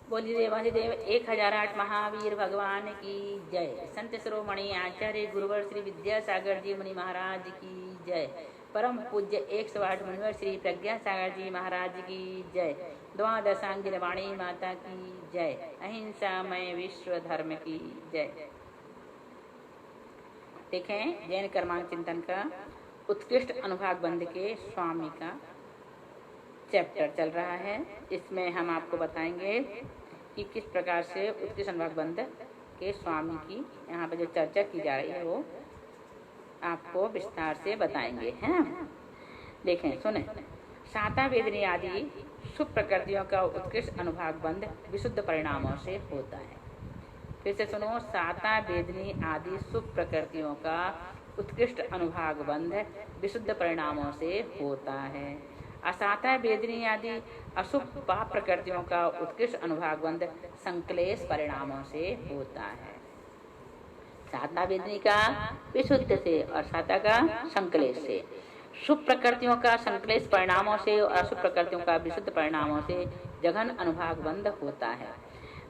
बोलिए देवाधिदेव 1008 महावीर भगवान की जय। संत शिरोमणि आचार्य गुरुवर श्री विद्यासागर जी मुनि महाराज की जय। परम पूज्य 108 मुनिवर श्री प्रज्ञा सागर जी महाराज की जय। द्वादशांगिन वाणी माता की जय। अहिंसामय विश्व धर्म की जय। देखें, जैन कर्मांग चिंतन का उत्कृष्ट अनुभाग बंध के स्वामी का चैप्टर चल रहा है। इसमें हम आपको बताएंगे कि किस प्रकार से उत्कृष्ट अनुभाग बंध के स्वामी की यहाँ पर जो चर्चा की जा रही है वो आपको विस्तार से बताएंगे, हैं। देखें, सुने। साता वेदनी आदि शुभ प्रकृतियों का उत्कृष्ट अनुभाग बंध विशुद्ध परिणामों से होता है। फिर से सुनो। साता वेदनी आदि शुभ प्रकृतियों का उत्कृष्ट अनुभाग बंध विशुद्ध परिणामों से होता है। असाता वेदनी आदि अशुभ पाप प्रकृतियों का उत्कृष्ट अनुभाग बंध संक्लेश परिणामों से होता है। साता वेदनी का विशुद्ध से और साता का संक्लेश से। शुभ प्रकृतियों का संक्लेश परिणामों से और अशुभ प्रकृतियों का विशुद्ध परिणामों से जघन अनुभाग बंध होता है।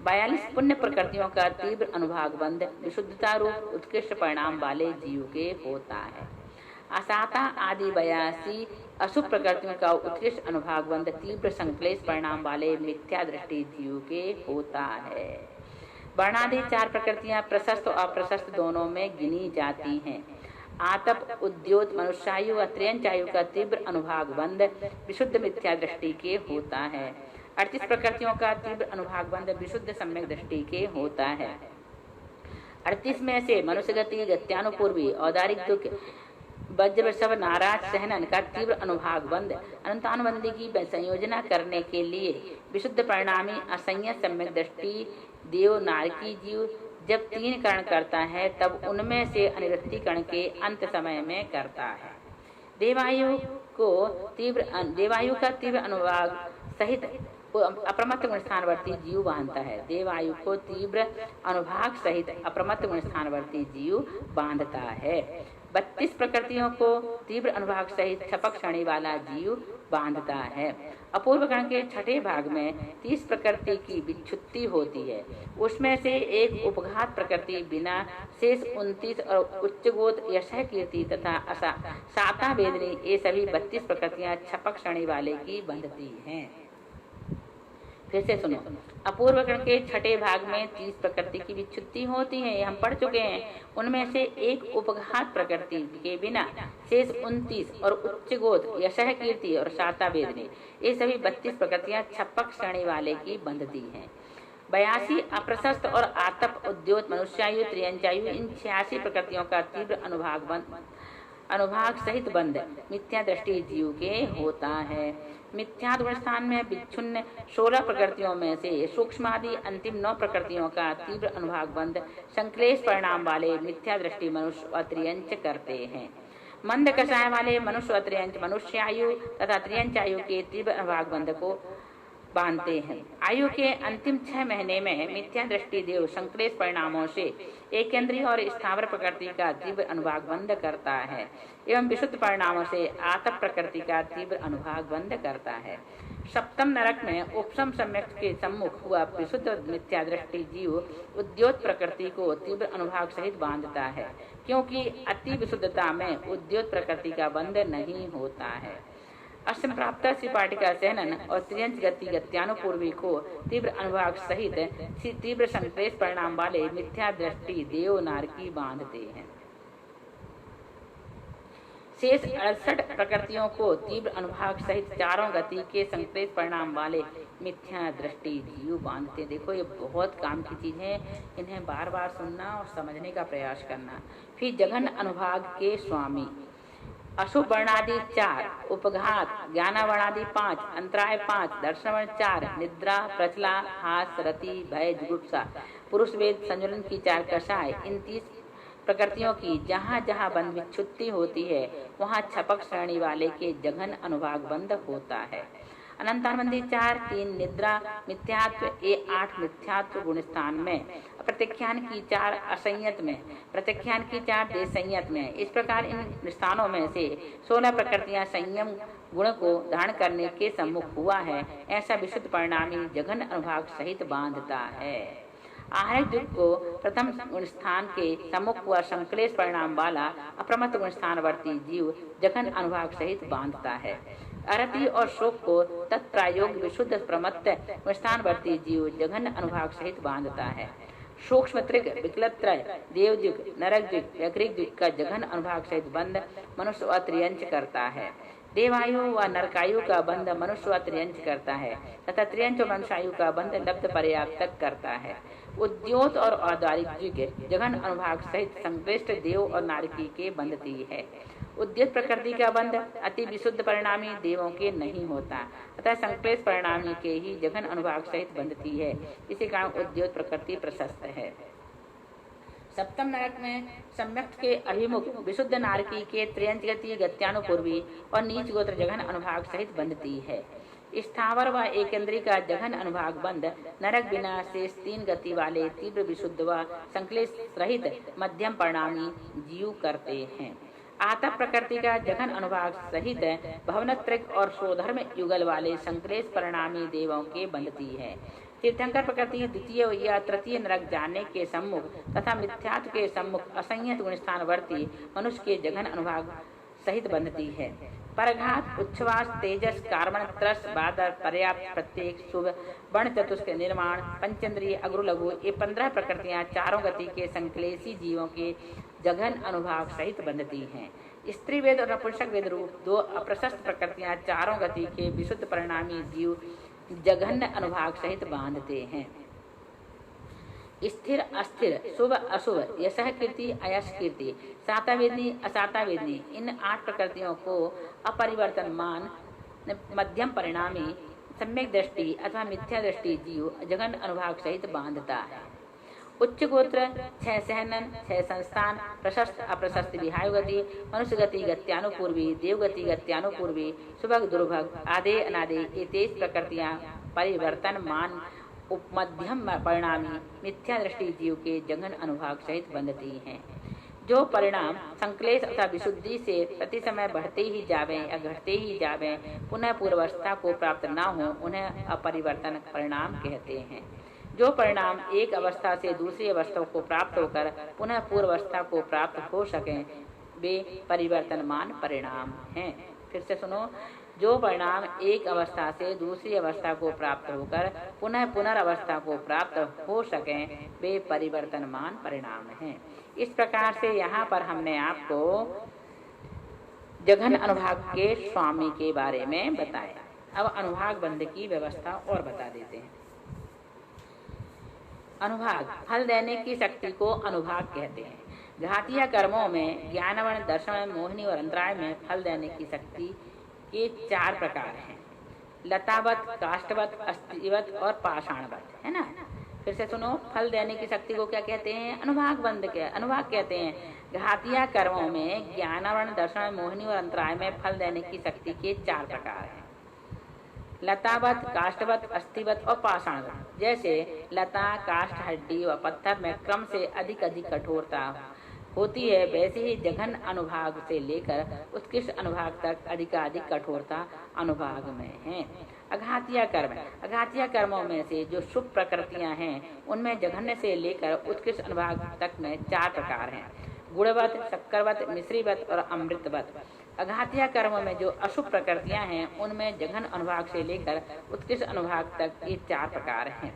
42 पुण्य प्रकृतियों का तीव्र अनुभाग बंध विशुद्धता रूप उत्कृष्ट परिणाम वाले जीव के होता है। असाता आदि 82 अशुभ प्रकृतियों का उत्कृष्ट अनुभाग बंध तीव्र संक्लेश परिणाम वाले मिथ्या दृष्टि जीव के होता है। वर्णादि 4 प्रकृतियां प्रशस्त और अप्रशस्त दोनों में गिनी जाती हैं। आतप, उद्योत, मनुष्यायु व त्र्यंचायु का तीव्र अनुभाग बंध विशुद्ध मिथ्या दृष्टि के होता है। 38 प्रकृतियों का तीव्र अनुभाग बंध विशुद्ध सम्यक दृष्टि के होता है। 38 में से मनुष्य गति, गत्यानुपूर्वी, औदारिक दुख, वज्र सब नाराज सहनन का तीव्र अनुभाग बंध अनंतानुबंधी की संयोजना करने के लिए विशुद्ध परिणामी असंयत सम्यक दृष्टि देव नारकी जीव जब 3 कर्ण करता है तब उनमें से अनिवृत्ति कर्ण के अंत समय में करता है। देवायु का तीव्र अनुभाग सहित अप्रमत्त गुण स्थानवर्ती जीव बांधता है। देवायु को तीव्र अनुभाग सहित अप्रमत्त गुण स्थानवर्ती जीव बांधता है। 32 प्रकृतियों को तीव्र अनुभाग सहित छपक क्षणी वाला जीव बांधता है। अपूर्व गण के छठे भाग में 30 प्रकृति की विच्छुत्ति होती है। उसमें से एक उपघात प्रकृति बिना शेष 29 और उच्चगोत यशः कीर्ति तथा साता वेदनी ये सभी 32 प्रकृतियां छपक क्षणी वाले की बंधती हैं। फिर से सुनो। अपूर्व गण के छठे भाग में 30 प्रकृति की विच्छुत्ति होती है, ये हम पढ़ चुके हैं। उनमें से एक उपघात प्रकृति के बिना शेष 29 और उच्चगोत यशः कीर्ति और साता वेदनी ये सभी 32 प्रकृतियां छपक श्रेणी वाले की बंधती हैं। 82 अप्रशस्त और आतप, उद्योत, मनुष्यायु, त्र्यंचायु इन 86 प्रकृतियों का तीव्र अनुभाग सहित बंध मिथ्या दृष्टि जीव के होता है। मिथ्या स्थान में विच्छुन्न 16 प्रकृतियों में से सूक्ष्मादि अंतिम 9 प्रकृतियों का तीव्र अनुभाग बंध संक्लेश परिणाम वाले मिथ्या दृष्टि मनुष्य व त्रियंच करते हैं। मंद कषाय वाले मनुष्य व त्रियंच मनुष्यायु तथा त्रियंचायु के तीव्र अनुभाग बंध को बांधते हैं। आयु के अंतिम 6 महीने में मिथ्या दृष्टि देव संक्लेश परिणामों से एकेंद्रीय और स्थावर प्रकृति का तीव्र अनुभाग बंद करता है एवं विशुद्ध परिणामों से आतप प्रकृति का तीव्र अनुभाग बंद करता है। सप्तम नरक में उपसम सम्यक के सम्मुख हुआ विशुद्ध मिथ्या दृष्टि जीव उद्योत प्रकृति को तीव्र अनुभाग सहित बांधता है, क्योंकि अति विशुद्धता में उद्योत प्रकृति का बंध नहीं होता है। अष्टम प्राप्त सिपाटिका सहनन और त्रियंच गति गत्यानुपूर्वी को तीव्र अनुभाग सहित तीव्र संक्लेश परिणाम वाले मिथ्या दृष्टि देव नारकी बांधते हैं। शेष 68 प्रकृतियों को तीव्र अनुभाग सहित चारों गति के संक्लेश परिणाम वाले मिथ्या दृष्टि जीव बांधते। देखो, ये बहुत काम की चीज है, इन्हें बार बार सुनना और समझने का प्रयास करना। फिर जघन अनुभाग के स्वामी अशुभ वर्णादि 4, उपघात, ज्ञानावर्णादि 5, अंतराय 5, दर्शन 4, निद्रा, प्रचला, हास, रति, भय, जुगुप्सा, पुरुष वेद संजुलन की 4 कषाय इन 30 प्रकृतियों की जहाँ जहाँ बंध विच्छुत्ति होती है वहाँ छपक श्रेणी वाले के जघन अनुभाग बंद होता है। अनंतानुबंधी 4, 3 निद्रा, मिथ्यात्व 8 मिथ्यात्व गुणस्थान में, प्रत्याख्यान की 4 असंयत में, प्रत्याख्यान की 4 देशसंयत में। इस प्रकार इन स्थानों में से 16 प्रकृतियां संयम गुण को धारण करने के सम्मुख हुआ है, ऐसा विशुद्ध परिणामी जघन अनुभाग सहित बांधता है। आहरिक द्विक को प्रथम गुण स्थान के सम्मुख हुआ संक्लेश परिणाम वाला अप्रमत्त गुण स्थानवर्ती जीव जघन अनुभाग सहित बांधता है। अरति और शोक को तत्प्रायोग विशुद्ध प्रमत्त गुण स्थानवर्ती जीव जघन अनुभाग सहित बांधता है। सूक्ष्म त्रिक, विकलत्रय, देवद्विक, नरकद्विक, व्यघ्रिक का जघन अनुभाग सहित बंध मनुष्य व त्रियंच करता है। देवायु व नरकायु का बंध मनुष्य व त्रियंच करता है तथा त्रियंच व मनुष्यायु का बंध लब्ध पर्याप्त तक करता है। उद्योत और औदारिक द्विक जघन अनुभाग सहित संक्लिष्ट देव और नारकी के बंधती है। उद्योत प्रकृति का बंध अति विशुद्ध परिणामी देवों के नहीं होता अतः संक्लेश परिणामी के ही जघन अनुभाग सहित बंधती है। इसी कारण उद्योत प्रकृति प्रशस्त है। सप्तम नरक में सम्यक के अभिमुख विशुद्ध नारकी के त्रियंच गति गत्यानुपूर्वी और नीच गोत्र जघन अनुभाग सहित बंधती है। स्थावर व एकेंद्री का जघन अनुभाग बंध नरक बिना शेष 3 गति वाले तीव्र विशुद्ध व संक्लेश रहित मध्यम परिणामी जीव करते हैं। आता प्रकृति का जघन अनुभाग सहित भवनत्रिक और स्वधर्म युगल वाले संक्लेश परिणामी देवों के बंधती है। तीर्थंकर प्रकृति द्वितीय या तृतीय नरक जाने के सम्मुख तथा मिथ्यात्व के सम्मुख असंयत गुण स्थानवर्ती मनुष्य के जघन अनुभाग सहित बंधती है। परघात, उच्छ्वास, तेजस, कार्बन, त्रस, बादर, पर्याप्त, प्रत्येक, शुभ, वर्ण चतुष्क निर्माण, पंचेंद्रिय, अग्र लघु ये 15 प्रकृतियां चारों गति के संक्लेशी जीवों के जघन अनुभाग सहित बंधती हैं। स्त्री वेद और नपुंसक वेद रूप 2 अप्रशस्त प्रकृतियां चारों गति के विशुद्ध परिणामी जीव जघन अनुभाग सहित बांधते हैं। स्थिर अस्थिर, शुभ अशुभ, यशः कीर्ति अयश कीर्ति, साता वेदनी असाता वेदनी इन 8 प्रकृतियों को अपरिवर्तनमान मध्यम परिणामी सम्यक दृष्टि अथवा मिथ्या दृष्टि जीव जघन अनुभाग सहित बांधता है। उच्च गोत्र 6 सहनन, 6 संस्थान, प्रशस्त अप्रशस्त विहायुगति, मनुष्य गति गत्यानुपूर्वी, देवगति गत्यानुपूर्वी, सुभग दुर्भग, आदे अनादे ये 23 प्रकृतियां परिवर्तनमान उपमध्यम परिणामी मिथ्या दृष्टि जीव के जघन अनुभाग सहित बंधती हैं। जो परिणाम संक्लेश अथवा विशुद्धि से प्रति समय बढ़ते ही जावे या घटते ही जावे पुनः पूर्वावस्था को प्राप्त न हो उन्हें अपरिवर्तन परिणाम कहते हैं। जो परिणाम एक अवस्था से दूसरी अवस्था को प्राप्त होकर पुनः पूर्वावस्था को प्राप्त हो सके वे परिवर्तनमान परिणाम हैं। फिर से सुनो, जो परिणाम एक अवस्था से दूसरी अवस्था को प्राप्त होकर पुनः पुनर्अवस्था को प्राप्त हो सके वे परिवर्तनमान परिणाम हैं। इस प्रकार से यहाँ पर हमने आपको जघन अनुभाग के स्वामी के बारे में बताया। अब अनुभाग बंध की व्यवस्था और बता देते हैं। अनुभाग फल देने की शक्ति को अनुभाग कहते हैं। घातीय कर्मों में ज्ञानवर्ण, दर्शन, मोहिनी और अंतराय में फल देने की शक्ति के 4 प्रकार हैं। लतावत, काष्ठवत, अस्थिवत और पाषाणवत, है ना। फिर से सुनो, फल देने की शक्ति को क्या कहते हैं? अनुभाग बंध के अनुभाग कहते हैं। घातीय कर्मों में ज्ञानवर्ण, दर्शन, मोहिनी और अंतराय में फल देने की शक्ति के 4 प्रकार हैं। लतावत, काष्ठवत, अस्थिवत और पाषाणवत। जैसे लता, काष्ठ, हड्डी व पत्थर में क्रम से अधिक कठोरता होती है, वैसे ही जघन अनुभाग से लेकर उत्कृष्ट अनुभाग तक अधिकाधिक कठोरता अनुभाग में है। अघातीय कर्म, अघातीय कर्मों में से जो शुभ प्रकृतियां हैं उनमें जघन्य से लेकर उत्कृष्ट अनुभाग तक में 4 प्रकार हैं। गुणवत, शक्करवत, मिश्रीवत और अमृतवत। अघातीय कर्मों में जो अशुभ प्रकृतियां हैं उनमें जघन अनुभाग से लेकर उत्कृष्ट अनुभाग तक ये 4 प्रकार हैं।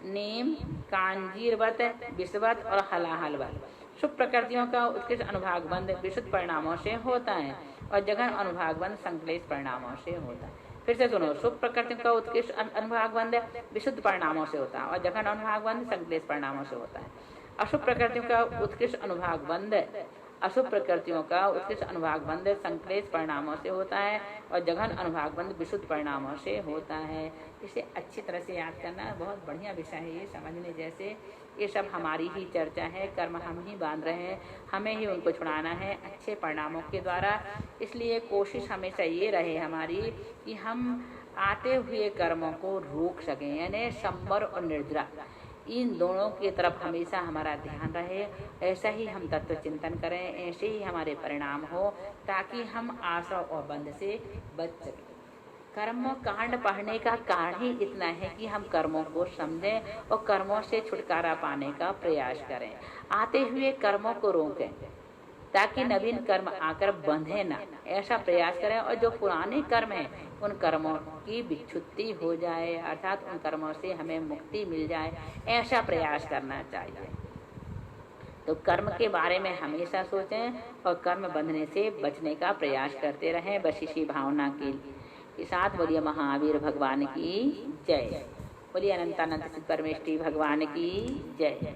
नीम, कांजीरवत, विषवत और हलाहलवत। शुभ प्रकृतियों का उत्कृष्ट अनुभाग बंध विशुद्ध परिणामों से होता है और जघन अनुभाग बंध संक्लेश परिणामों से होता है। फिर से सुनो, शुभ प्रकृतियों का उत्कृष्ट अनुभाग बंध विशुद्ध परिणामों से होता है और जघन अनुभाग बंध संक्लेश परिणामों से होता है। अशुभ प्रकृतियों का उत्कृष्ट अनुभाग बंध संक्लेश परिणामों से होता है और जघन अनुभाग बंध विशुद्ध परिणामों से होता है। इसे अच्छी तरह से याद करना बहुत बढ़िया विषय है ये समझने जैसे। ये सब हमारी ही चर्चा है, कर्म हम ही बांध रहे हैं, हमें ही उनको छुड़ाना है अच्छे परिणामों के द्वारा। इसलिए कोशिश हमेशा ये रहे हमारी कि हम आते हुए कर्मों को रोक सकें, यानी संवर और निर्जरा। इन दोनों की तरफ हमेशा हमारा ध्यान रहे। ऐसा ही हम तत्व चिंतन करें, ऐसे ही हमारे परिणाम हो, ताकि हम आशा और बंध से बच सकें। कर्म कांड पढ़ने का कारण ही इतना है कि हम कर्मों को समझें और कर्मों से छुटकारा पाने का प्रयास करें। आते हुए कर्मों को रोकें ताकि नवीन कर्म आकर बंधे ना, ऐसा प्रयास करें। और जो पुराने कर्म हैं उन कर्मों की विच्छुत्ति हो जाए, अर्थात उन कर्मों से हमें मुक्ति मिल जाए, ऐसा प्रयास करना चाहिए। तो कर्म के बारे में हमेशा सोचें और कर्म बंधने से बचने का प्रयास करते रहें। बस इसी भावना के साथ बोलिए महावीर भगवान की जय, बोलिए अनंतानंद परमेष्ठी भगवान की जय।